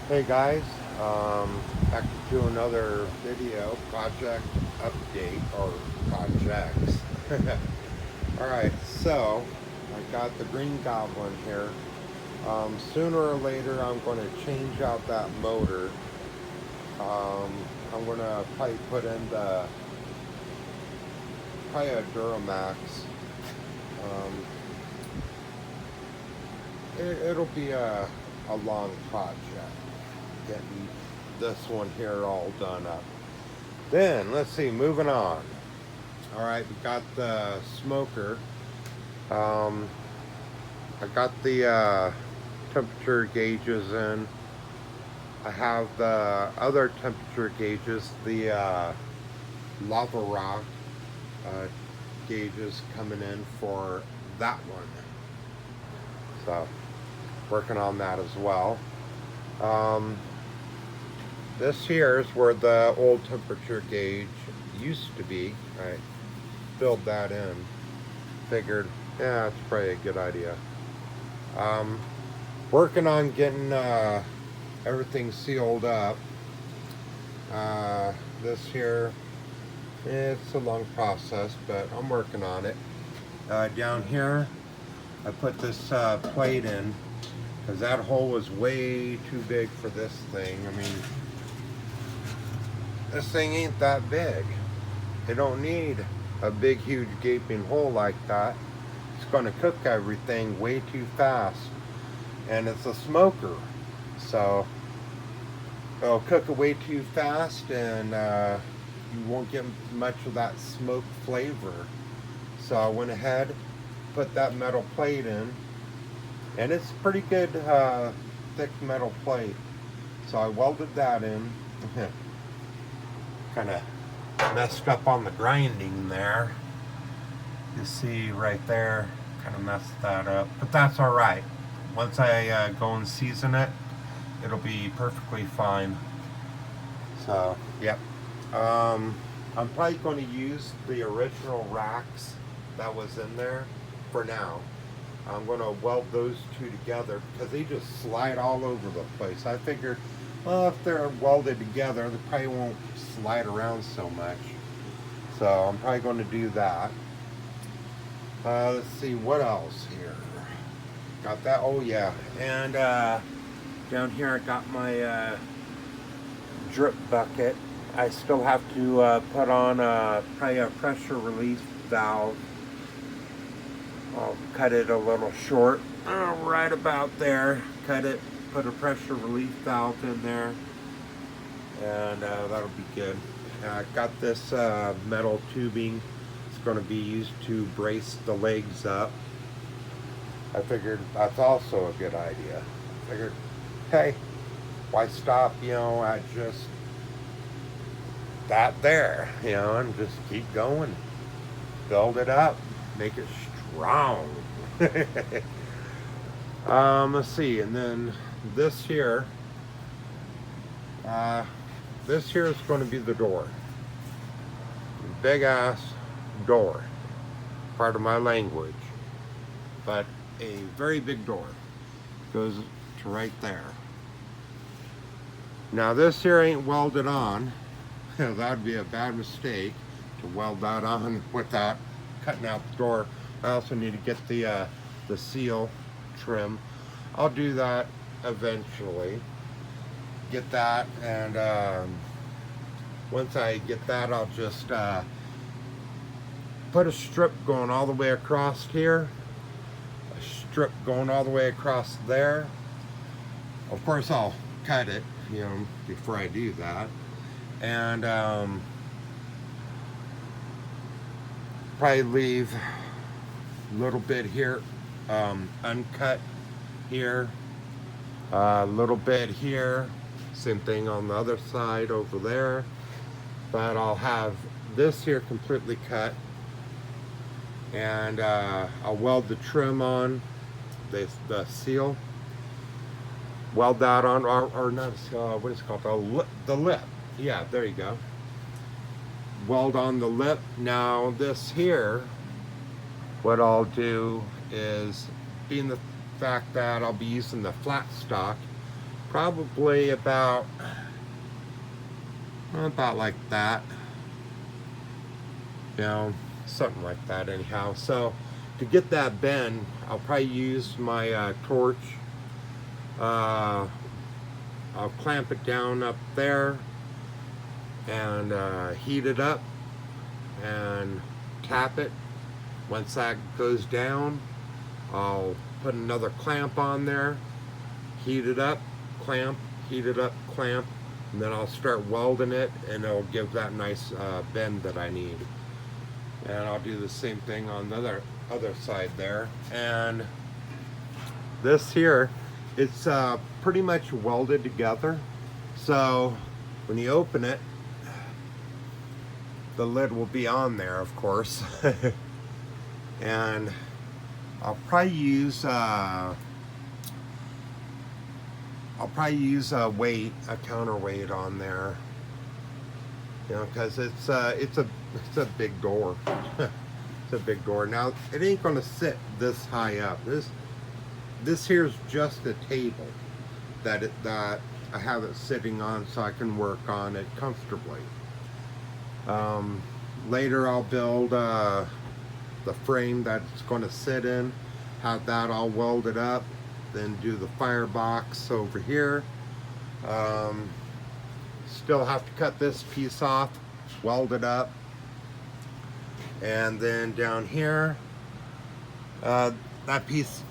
Hey guys, back to another video project update or projects. Alright, so I got the Green Goblin here. Sooner or later, I'm going to change out that motor. I'm going to probably put in probably a Duramax. Um, it'll be a long project getting this one here all done up. Then let's see, moving on. All right, we got the smoker. Um, I got the temperature gauges in. I have the other temperature gauges, the lava rock uh, gauges coming in for that one. So working on that as well. Um, this here is where the old temperature gauge used to be. I filled that in. Figured, yeah, it's probably a good idea. Um, Working on getting everything sealed up. Uh, this here, it's a long process, but I'm working on it. Down here, I put this plate in because that hole was way too big for this thing. I mean, this thing ain't that big. It don't need a big, huge, gaping hole like that. It's going to cook everything way too fast. And it's a smoker. So it'll cook it way too fast and you won't get much of that smoke flavor. So I went ahead, put that metal plate in, and it's pretty good thick metal plate. So I welded that in. Kind of messed up on the grinding there. You see right there, kind of messed that up, but that's all right. Once I go and season it, it'll be perfectly fine. So, yep. I'm probably going to use the original racks that was in there for now. I'm going to weld those two together because they just slide all over the place. I figured, well, if they're welded together, they probably won't slide around so much. So I'm probably going to do that. Let's see, what else here? Got that, oh yeah. And down here I got my drip bucket. I still have to put on probably a pressure relief valve. I'll cut it a little short, right about there. Cut it, put a pressure relief valve in there, and that'll be good. I got this metal tubing. It's going to be used to brace the legs up. I figured that's also a good idea. I figured, hey, why stop, at just that there, and just keep going. Build it up, make it strong. Let's see, and then this here, uh, this here is going to be the door. Big ass door. Part of my language. But a very big door. Goes to right there. Now this here ain't welded on. That'd be a bad mistake to weld that on without cutting out the door. I also need to get the seal trim. I'll do that eventually. Get that, and once I get that, I'll just put a strip going all the way across here, a strip going all the way across there. Of course, I'll cut it, before I do that, and probably leave a little bit here uncut here, a little bit here, same thing on the other side over there, but I'll have this here completely cut, and I'll weld the trim on, the seal, weld that on, or not a seal, what is it called, the lip, yeah, there you go, weld on the lip. Now this here, what I'll do is, being the fact that I'll be using the flat stock, probably about like that, you know, something like that anyhow. So to get that bend, I'll probably use my torch. I'll clamp it down up there and heat it up and tap it. Once that goes down, I'll put another clamp on there, heat it up, clamp, heat it up, clamp, and then I'll start welding it, and it'll give that nice bend that I need. And I'll do the same thing on the other side there. And this here, it's pretty much welded together. So when you open it, the lid will be on there, of course. And I'll probably use a weight, a counterweight on there, you know, because it's a big door. It's a big door. Now it ain't gonna sit this high up. This here's just a table that I have it sitting on so I can work on it comfortably. Later I'll build the frame that it's going to sit in, have that all welded up, then do the firebox over here. Still have to cut this piece off, weld it up, and then down here, that piece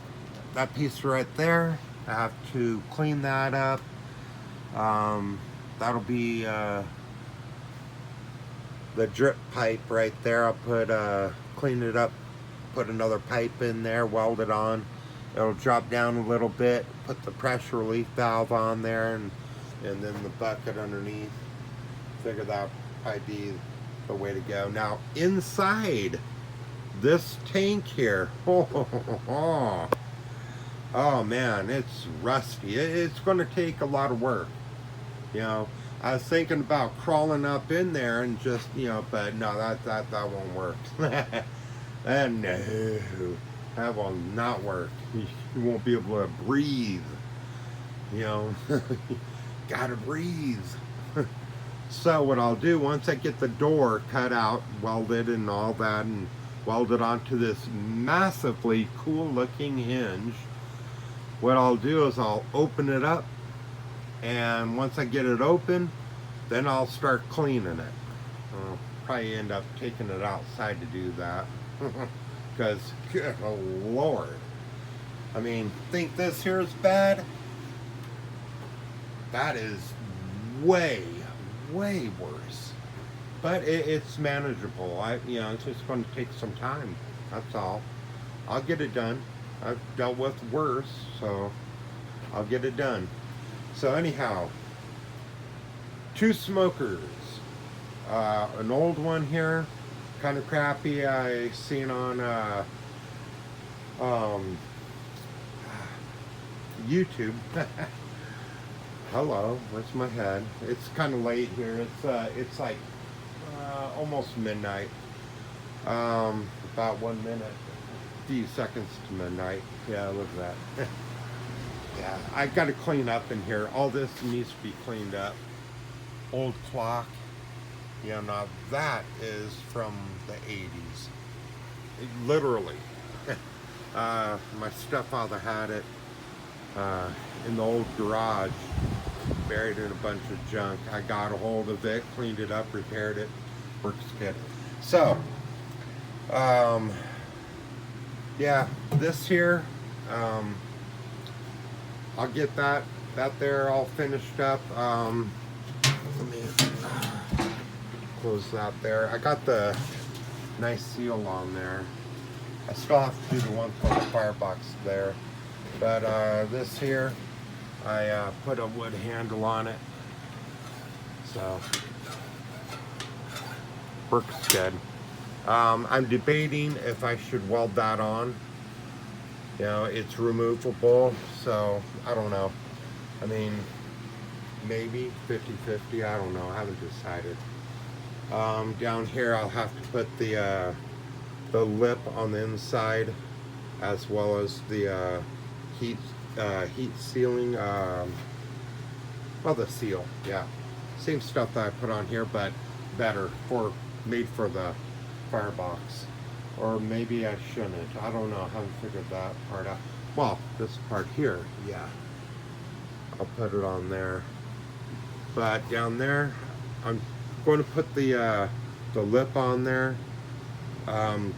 right there, I have to clean that up. That'll be the drip pipe right there. I'll put clean it up, put another pipe in there, weld it on. It'll drop down a little bit, put the pressure relief valve on there, and then the bucket underneath. Figure that might be the way to go. Now inside this tank here, oh man, it's rusty. It's going to take a lot of work, you know. I was thinking about crawling up in there and just, you know, but no, that won't work. And no, that will not work. You won't be able to breathe, you know. Gotta breathe. So what I'll do, once I get the door cut out, welded and all that, and welded onto this massively cool looking hinge, what I'll do is I'll open it up, and once I get it open, then I'll start cleaning it. I'll probably end up taking it outside to do that. Because, good Lord. I mean, think this here is bad? That is way, way worse. But it's manageable. You know, it's just going to take some time. That's all. I'll get it done. I've dealt with worse, so I'll get it done. So anyhow, 2 smokers. An old one here, kind of crappy. I seen on YouTube. Hello, where's my head? It's kind of late here. It's like almost midnight. About 1 minute, a few seconds to midnight. Yeah, look at that. Yeah, I've got to clean up in here. All this needs to be cleaned up. Old clock. Yeah, now that is from the 80s. Literally. My stepfather had it in the old garage, buried in a bunch of junk. I got a hold of it, cleaned it up, repaired it. Works good. So, yeah, this here, I'll get that there all finished up. Let me close that there. I got the nice seal on there. I still have to do the one for the firebox there. But this here, I put a wood handle on it. So, works good. I'm debating if I should weld that on. You know, it's removable, so I don't know. I mean, maybe 50-50, I don't know, I haven't decided. Down here I'll have to put the lip on the inside, as well as the heat sealing Well, the seal, yeah. Same stuff that I put on here, but better, made for the firebox. Or maybe I shouldn't. I don't know. I haven't figured that part out. Well, this part here, yeah. I'll put it on there. But down there, I'm going to put the lip on there.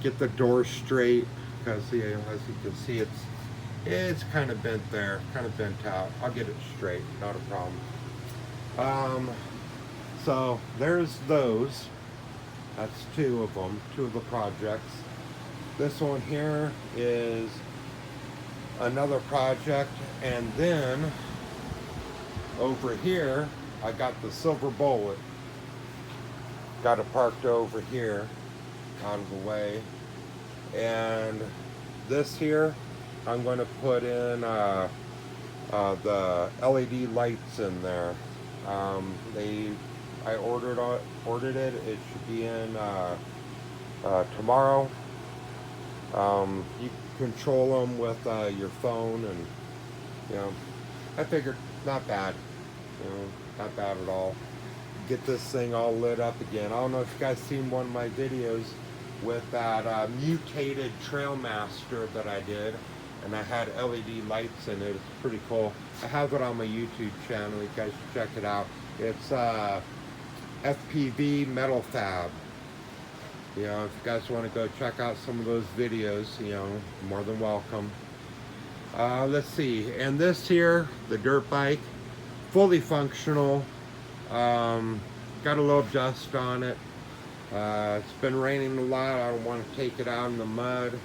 Get the door straight, because as you can see, it's kind of bent there, kind of bent out. I'll get it straight, not a problem. So there's those. That's two of them, two of the projects. This one here is another project, and then over here I got the Silver Bullet. Got it parked over here, out of the way. And this here, I'm going to put in the LED lights in there. I ordered it. It should be in tomorrow. You can control them with your phone, and I figured not bad. Not bad at all. Get this thing all lit up again. I don't know if you guys seen one of my videos with that mutated Trailmaster that I did, and I had LED lights in it. It's pretty cool. I have it on my YouTube channel. You guys should check it out. It's FPV Metal Fab. If you guys want to go check out some of those videos, more than welcome. Let's see. And this here, the dirt bike, fully functional. Got a little dust on it. It's been raining a lot. I don't want to take it out in the mud.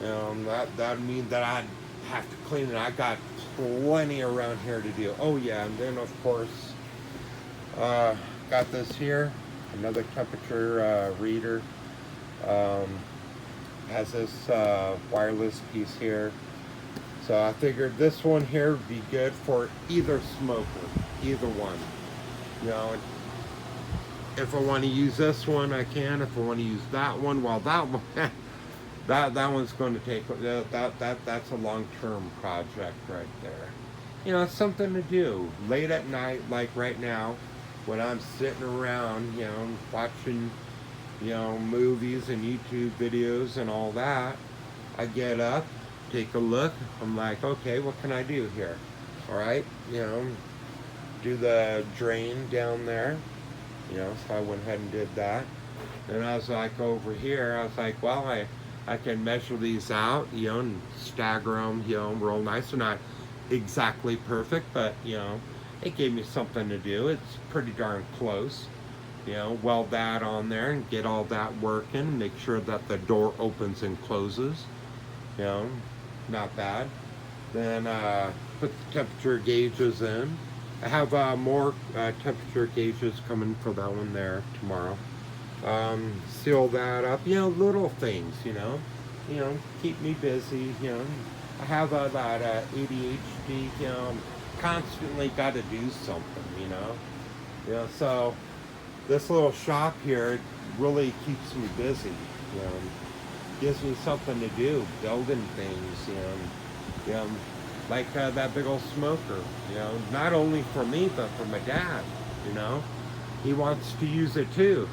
That means that I'd have to clean it. I got plenty around here to do. Oh yeah, and then of course, got this here, another temperature reader. Has this wireless piece here. So I figured this one here would be good for either smoker, either one. If I want to use this one, I can. If I want to use that one, well, that one, that one's going to take that's a long-term project right there. It's something to do late at night, like right now, when I'm sitting around, watching, movies and YouTube videos and all that. I get up, take a look. I'm like, okay, what can I do here? All right, do the drain down there. So I went ahead and did that. And I was like, over here, I was like, well, I can measure these out, and stagger them, real nice. They're not exactly perfect, but, it gave me something to do. It's pretty darn close. Weld that on there and get all that working. Make sure that the door opens and closes. Not bad. Then put the temperature gauges in. I have more temperature gauges coming for that one there tomorrow. Seal that up, little things, keep me busy, I have that ADHD, constantly got to do something, so this little shop here really keeps me busy, gives me something to do, building things, like that big old smoker, not only for me, but for my dad, he wants to use it too,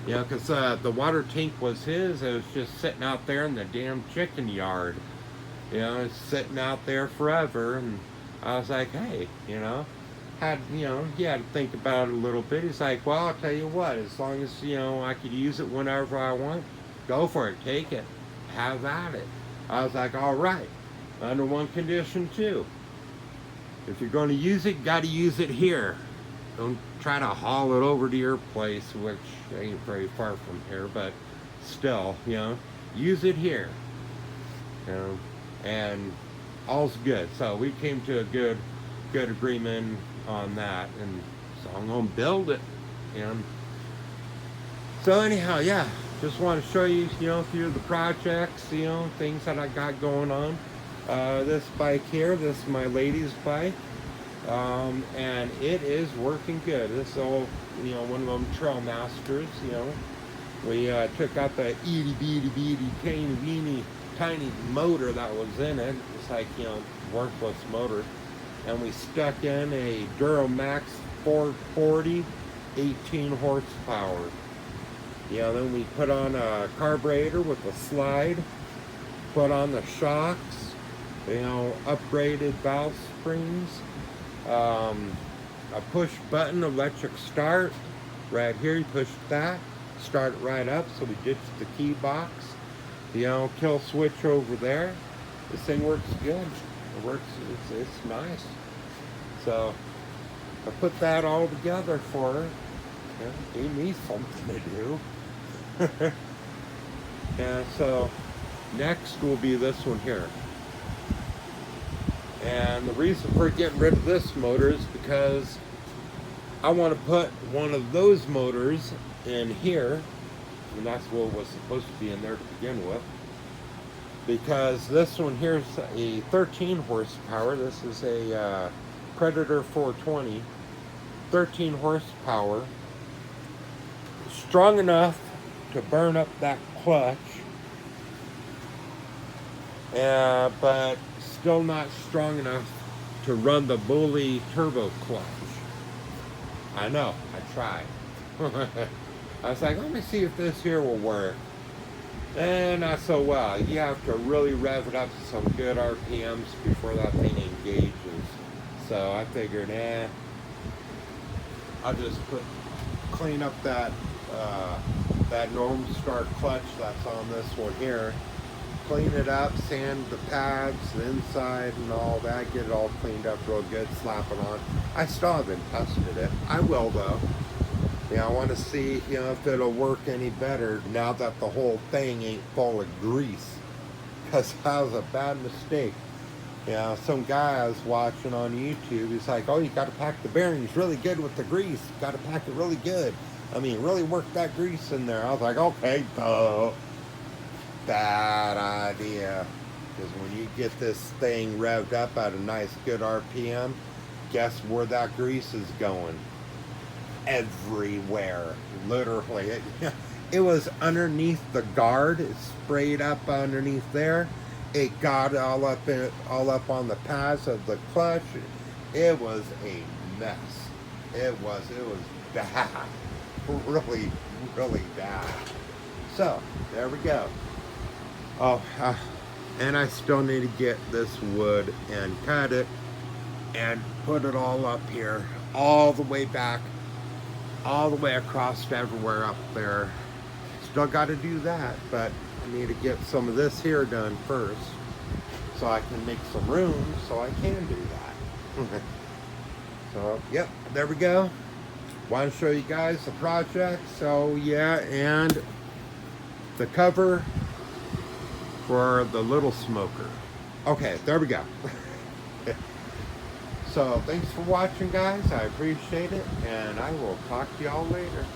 because the water tank was his. It was just sitting out there in the damn chicken yard, it's sitting out there forever. And I was like, hey, he had to think about it a little bit. He's like, well, I'll tell you what, as long as, I could use it whenever I want, go for it, take it, have at it. I was like, all right. Under one condition too. If you're going to use it, got to use it here. Don't try to haul it over to your place, which ain't very far from here, but still, use it here. And all's good. So we came to a good agreement on that, and so I'm going to build it. So anyhow, yeah, just want to show you, a few of the projects, things that I got going on. This bike here, this is my lady's bike, and it is working good. This is all, one of them Trailmasters, We took out the itty bitty tiny motor that was in it. It's like, worthless motor. and we stuck in a Duramax 440, 18 horsepower. Then we put on a carburetor with a slide, put on the shocks, upgraded valve springs, a push button electric start. Right here, you push that, start it right up, so we ditched the key box. Kill switch over there. This thing works good. It works, it's nice. So I put that all together for her. Gave me something to do. And so next will be this one here. And the reason for getting rid of this motor is because I want to put one of those motors in here, and that's what was supposed to be in there to begin with, because this one here is a 13 horsepower. This is a Predator 420, 13 horsepower, strong enough to burn up that clutch, but still not strong enough to run the Bully turbo clutch. I know, I tried. I was like, let me see if this here will work. And not so well. You have to really rev it up to some good RPMs before that thing engages. So I figured, I'll just clean up that Norm Star clutch that's on this one here. Clean it up, sand the pads, the inside and all that, get it all cleaned up real good, slap it on. I still haven't tested it. I will though. I want to see, if it'll work any better now that the whole thing ain't full of grease. Because that was a bad mistake. Some guy I was watching on YouTube, he's like, oh, you got to pack the bearings really good with the grease. You got to pack it really good. I mean, really work that grease in there. I was like, okay, duh. Bad idea. Because when you get this thing revved up at a nice good RPM, guess where that grease is going? Everywhere. Literally. It was underneath the guard. It sprayed up underneath there. It got all up on the pads of the clutch. It was a mess. It was bad. Really, really bad. So, there we go. Oh, and I still need to get this wood and cut it and put it all up here, all the way back, all the way across to everywhere up there. Still got to do that, but I need to get some of this here done first so I can make some room so I can do that. So, yep, there we go. Want to show you guys the project. So, yeah, and the cover for the little smoker. Okay, there we go. So, thanks for watching, guys. I appreciate it, and I will talk to y'all later.